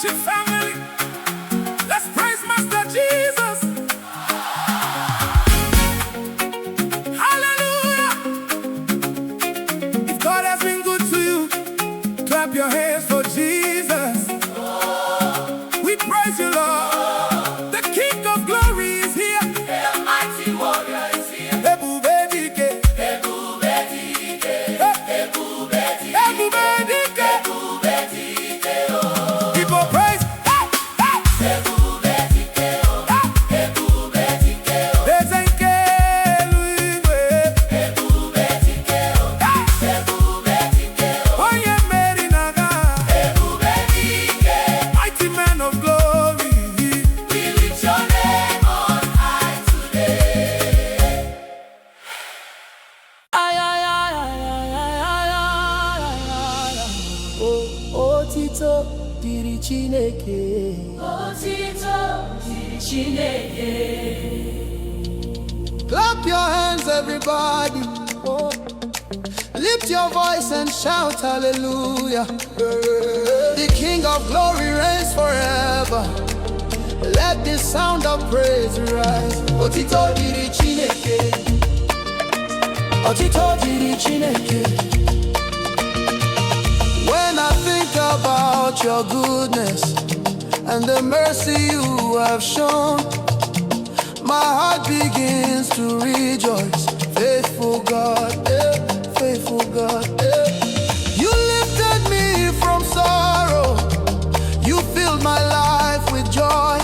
worship family. Let's praise Master Jesus. Hallelujah. If God has been good to you, clap your hands for Jesus. We praise you, Lord. The King of glory is here. The mighty warrior is here. Ebubedike. Ebubedike. Ebubedike. Ebubedike. Ebubedike. People praise. Ebubedike. Ebubedike. Bezenke luiwe. Ebubedike. Ebubedike. Oye meri naga. Ebubedike. Mighty man of glory. We lift your name on high today. Ay, ay, ay, ay, ay, ay, ay, ay, ay. Otito dịrị Chineke. Otito dịrị Chineke. Clap your hands, everybody. Oh. Lift your voice and shout hallelujah. The King of glory reigns forever. Let the sound of praise rise. Otito dịrị Chineke. Otito dịrị Chineke. When I think about your goodness and the mercy you have shown, my heart begins to rejoice. Faithful God, faithful God. You lifted me from sorrow. You filled my life with joy.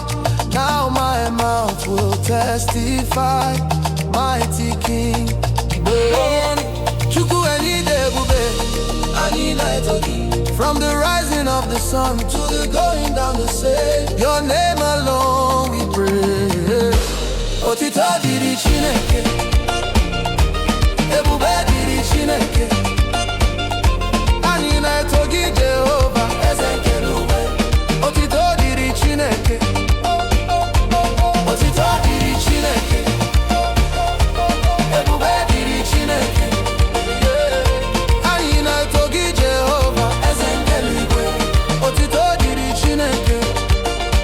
Now my mouth will testify, mighty King. From the rising of the sun to the going down the same, your name alone we pray. Otito dịrị Chineke. Ebube dịrị Chineke. Anyị na-eto gị Jehova, eze nke n'uwe. Otito dịrị Chineke. Otito dịrị Chineke. Ebube dịrị Chineke. Anyị na-eto gị Jehova, eze nke n'igwe. Otito dịrị Chineke.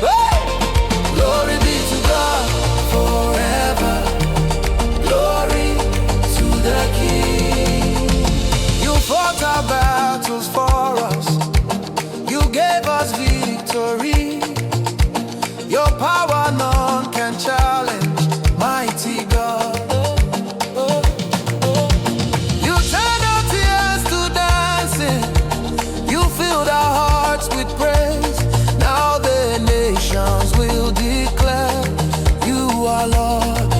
Hey! Glory be to God forever. Glory to the King. You fought our battles for us. You gave us victory. Your power none can challenge, mighty God. You turned our tears to dancing. You filled our hearts with praise. Now the nations will declare you are Lord.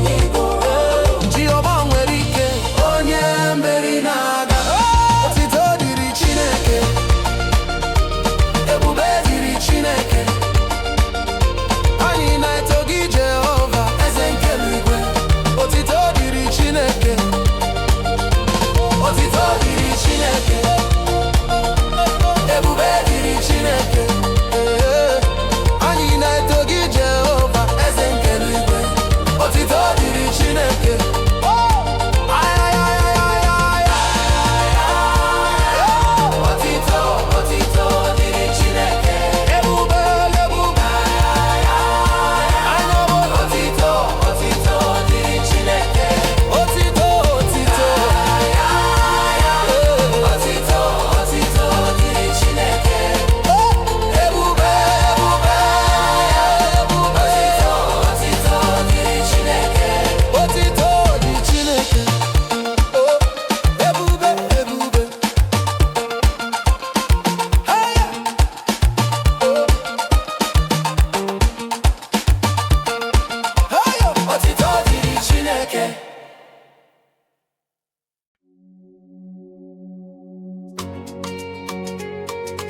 Jehovah Nwerike, onye mmeri na-aga. Otito dịrị Chineke. Ebube dịrị Chineke. Anyị na-eto gị Jehova, eze nke eluigwe. Otito dịrị Chineke. Otito dịrị Chineke. Ebube dịrị Chineke. Anyị na-eto gị Jehova, eze nke eluigwe. Otito dịrị Chineke. Ay, ay, ay, ay, ay, ay. Otito, otito dịrị Chineke. Ebube, ebube. I know otito, otito dịrị Chineke. Otito, otito. Otito, otito dịrị Chineke. Ebube, ebube. Otito, otito dịrị Chineke. Otito dị Chineke. Oh, ebube, ebube. Hey! Oh. Hey! Otito dịrị Chineke.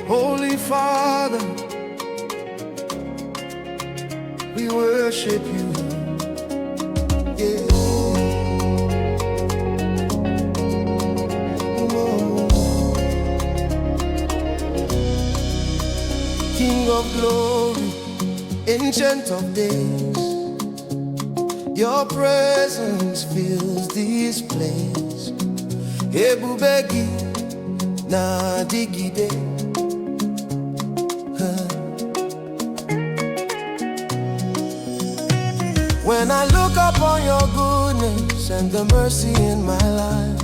Holy Father, we worship you. Yeah. Oh. King of glory, Ancient of days, your presence fills this place. Ebubegi na digide. When I look upon your goodness and the mercy in my life,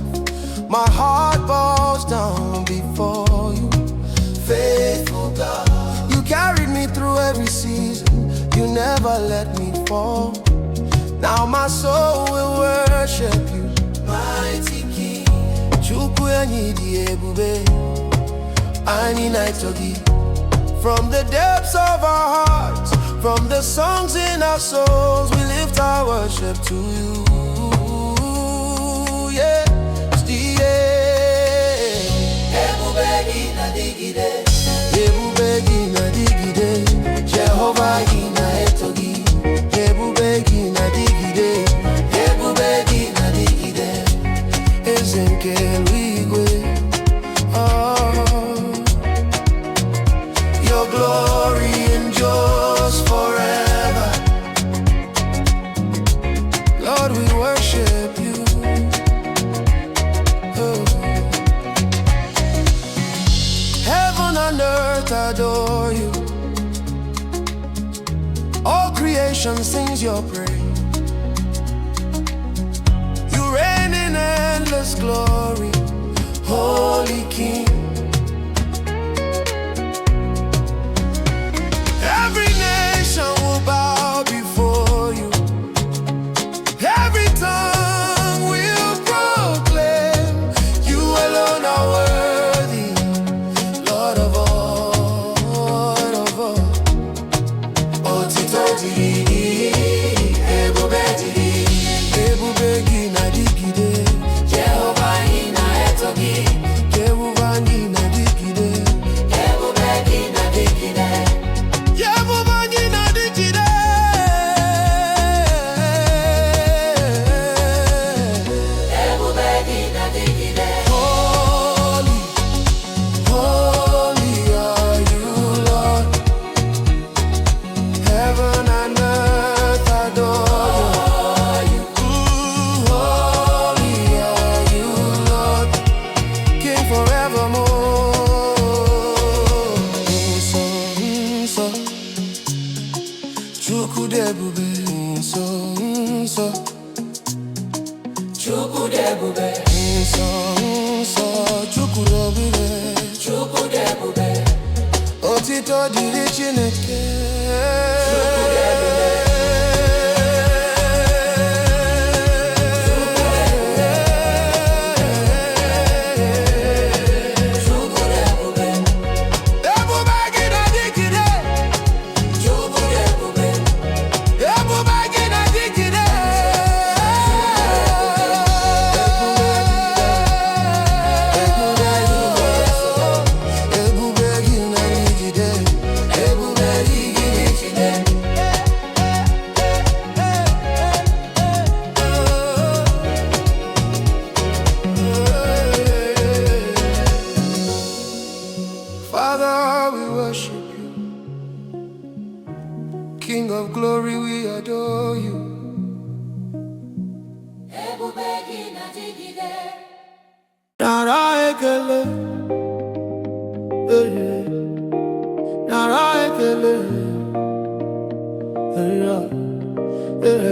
my heart bows down before you. Faithful God, you carried me through every season, you never let me fall. Now my soul will worship you, mighty King. Chukwu enyi di ebube, ani naitogi. From the depths of our hearts, from the songs in our souls, we lift our worship to you. Yeah, Ebubegi na digide, Ebubegi na digide, Jehovah ina etogi. Ebubegi na digide, Ebubegi na digide, Ezenkeluigwe. Your glory endures forever. Lord, we worship you. Heaven and earth adore you. All creation sings your praise. You reign in endless glory, Holy King. Every nation will bow before you. Every tongue will proclaim you alone are worthy, Lord of all, Lord of all. Ebubegi na digide, Jehovah ina etogi. Ebubegi na digide, Ebubegi na digide, Ebubegi na digide. Ebubegi na digide. Holy, holy are you, Lord. Heaven and earth adore you. Holy are you, Lord, King forevermore. So, Chukudebube, so, Chukudebube, so, Chukudebube, Otito diri Chineke. Father, we worship you. King of glory, we adore you. Ebubegi na digide, Nara ekele, Nara ekele,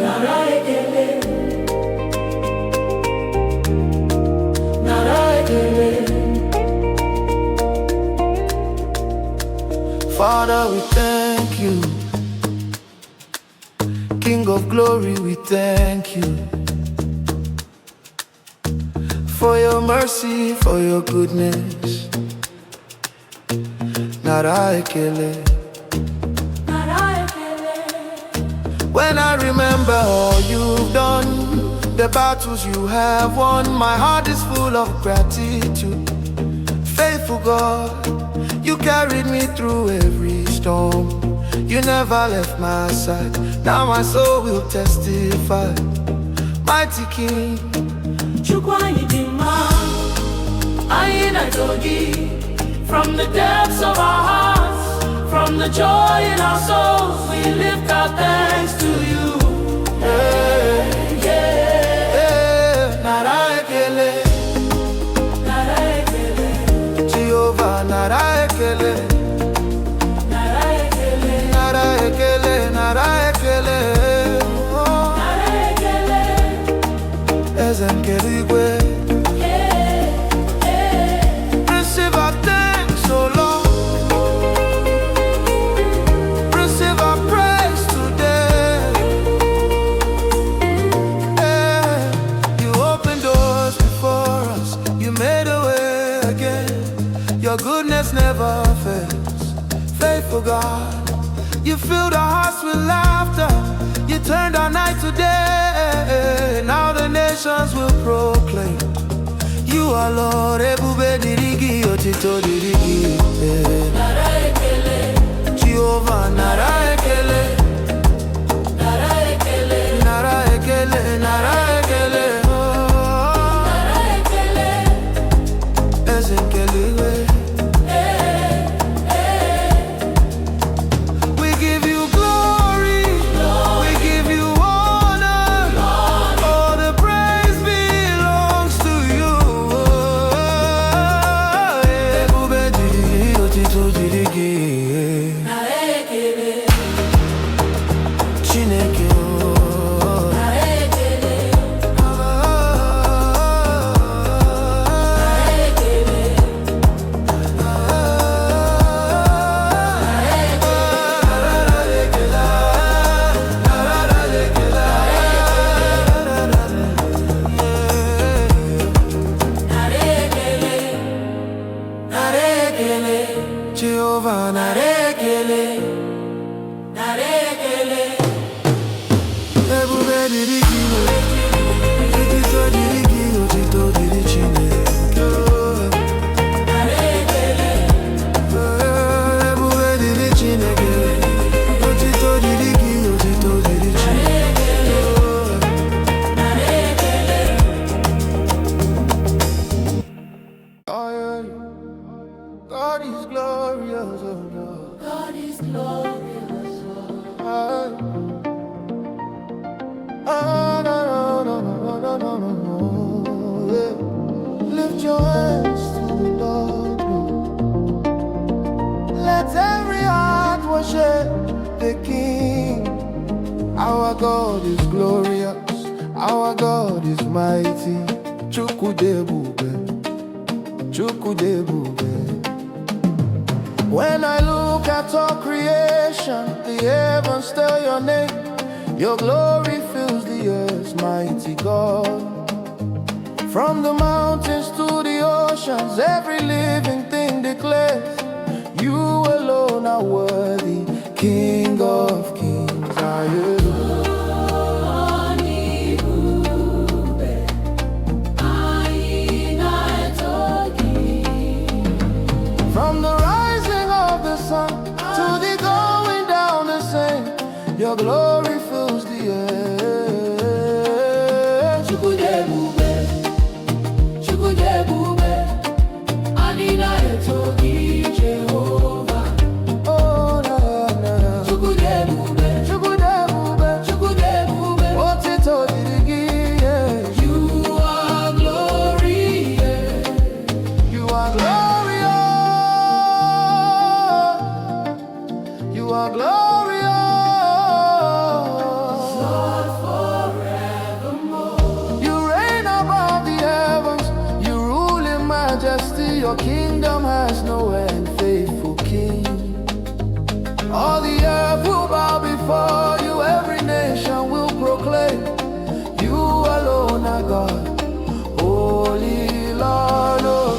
Nara ekele, Nara ekele. Father, we thank you. King of glory, we thank you for your mercy, for your goodness. Nara ekele. When I remember all you've done, the battles you have won, my heart is full of gratitude. Faithful God, you carried me through every storm. You never left my side. Now my soul will testify. Mighty King, Chukwu anyị dị mma, anyị na-etogi. From the depths of our hearts, from the joy in our souls, we lift our thanks to you. Nara ekele, Nara ekele, Jehovah, nara ekele, Nara ekele, nara ekele, nara ekele. Oh. Ezenkeligwe. Receive our thanks, O Lord. Receive our praise today. You opened doors before us. You made a way again. Your goodness never fails. Faithful God. You filled our hearts with laughter. You turned our night to day. Now the nations will proclaim you are Lord. Ebube dirigi, otito dirigi. Nara ekele, Jehovah, nara ekele. nara ekele, Nara ekele, nara ekele. Oh, nara ekele. Ezenkeligwe. We give you glory. We give you honor. All the praise belongs to you. Ebube dirigi, otito dirigi. Nara ekele, Chineke, oh. nara ekele, Jehovah, narekele. nara ekele. Ebube dirigi, otito dirigi, otito dirigi, Chineke. Ebube dirigi, Chineke. Otito dirigi, otito dirigi, Chineke. Oh, yeah. God is glorious, oh Lord. God is glorious. No, no, no, no, no, no, no, no. Yeah. Lift your hands to the Lord. Let every heart worship the King. Our God is glorious. Our God is mighty. Chukudebube. Chukudebube. When I look at all creation, the heavens tell your name. Your glory fills the earth, mighty God. From the mountains to the oceans, every living thing declares you alone are worthy, King of kings. Are you? From the rising of the sun to the going down the same, your glory fills the earth. Chukudebube, Chukudebube, Anina etogi Jehovah. Oh, na, na. Chukudebube, Chukudebube, Chukudebube, otito dirigi, yeah. you are glorious. You are glorious. You are glorious. Lord forevermore. You reign above the heavens. You rule in majesty. Your kingdom has no end, faithful King. All the earth will bow before you. Every nation will proclaim you alone are God. Holy Lord, oh.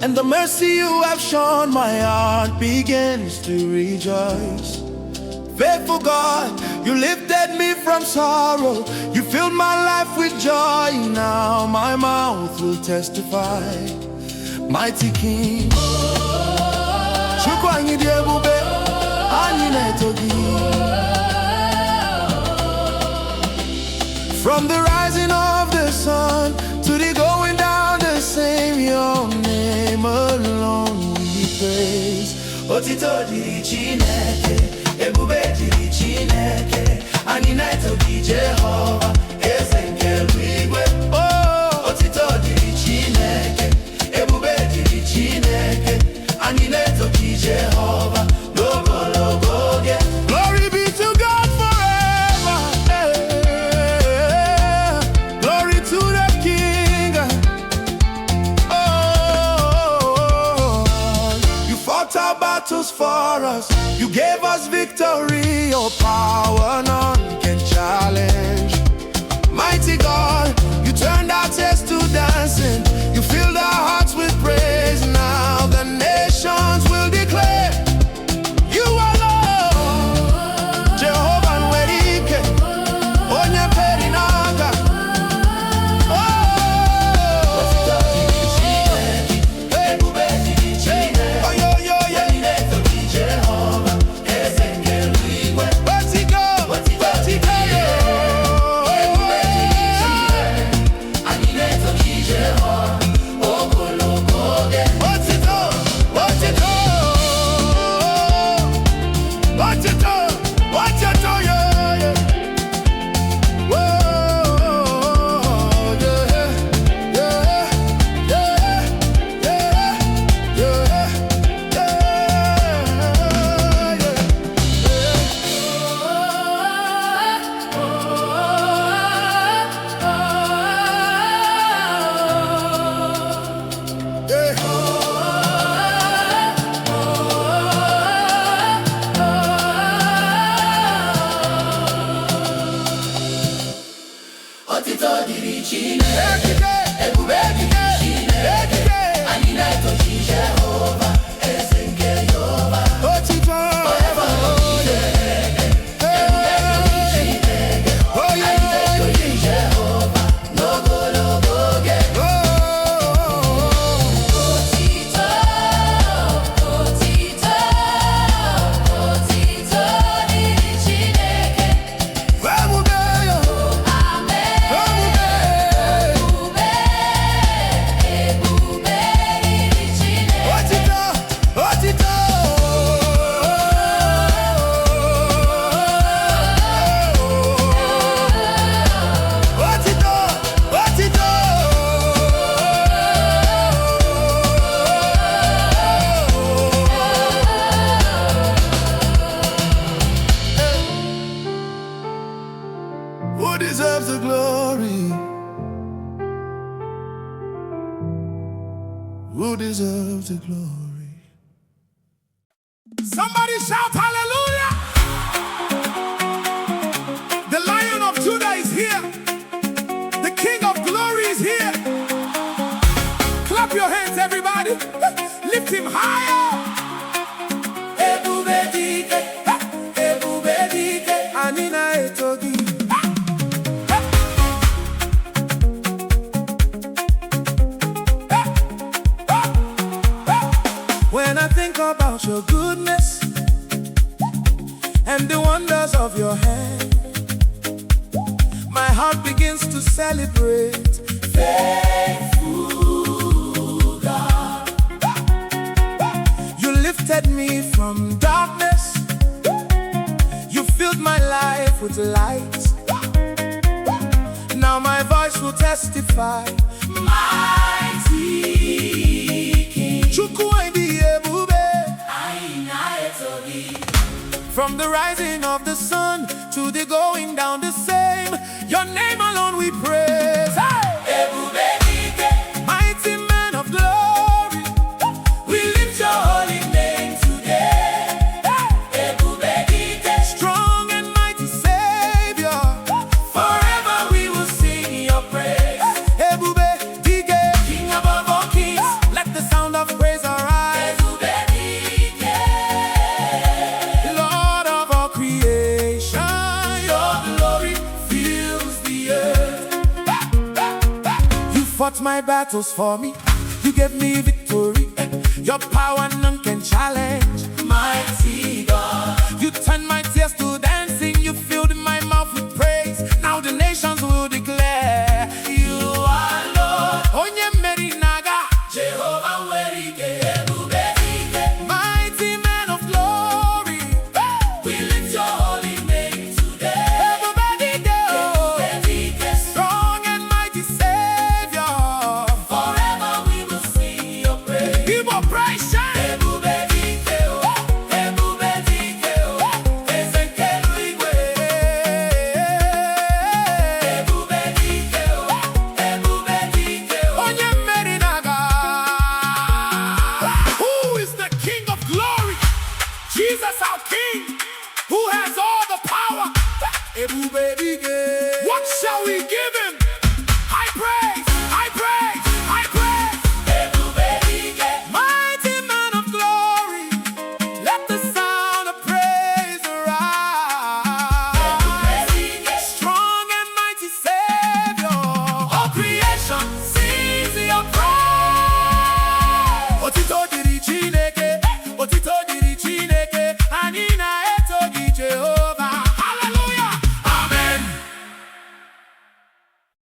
and the mercy you have shown, my heart begins to rejoice. Faithful God, you lifted me from sorrow, you filled my life with joy. Now my mouth will testify, mighty King. Chukwu anyị dị ebube, anyị na-eto gị. From the rising of the sun to the going down the same, your name alone we praise. Otito dịrị Chineke, ebube dịrị Chineke, anyị na-eto gị Jehova, eze nke eluigwe. Otito dịrị Chineke, ebube dịrị Chineke, anyị na-eto gị Jehova, n'ogologo oge. Glory be to God forever. Glory to the King. You fought our battles for us, you gave us victory. Your power none can challenge. Mighty God, you turned our tears to dancing, you filled our hearts with praise. Now the nations will declare you are Lord. Jehovah Nwerike, onye perinaga. Who deserves the glory? Who deserves the glory? Somebody shout hallelujah! The Lion of Judah is here. The King of Glory is here. Clap your hands, everybody. Lift him higher. Ebube dike, ebube dike, anyị na-eto gị. When I think about your goodness and the wonders of your hand, my heart begins to celebrate. Faithful God, you lifted me from darkness, you filled my life with light. Now my voice will testify, mighty King. From the rising of the sun to the going down the same, your name alone we praise. Hey! Mighty man of glory, we lift your holy name today. Hey! Strong and mighty Savior, forever we will sing your praise. King above all kings, let the sound of my battles for me. You gave me victory. Your power none can challenge. Mighty God, you turned my tears to dancing. You filled my mouth with praise. Now the nations will declare you are Lord. Onye meri naga, Jehovah werike ebubedike. Mighty man of glory, we lift your holy name today. Ebubedike, ebubedike. Strong and mighty Savior, forever we will sing your praise. Igbo praise shine. Ebubedike, ebubedike, ezenkelu igwe. Ebubedike, ebubedike, onye mmeri naga. Who is the King of glory? Jesus our King, who has all the power. Ebubedike. What shall we give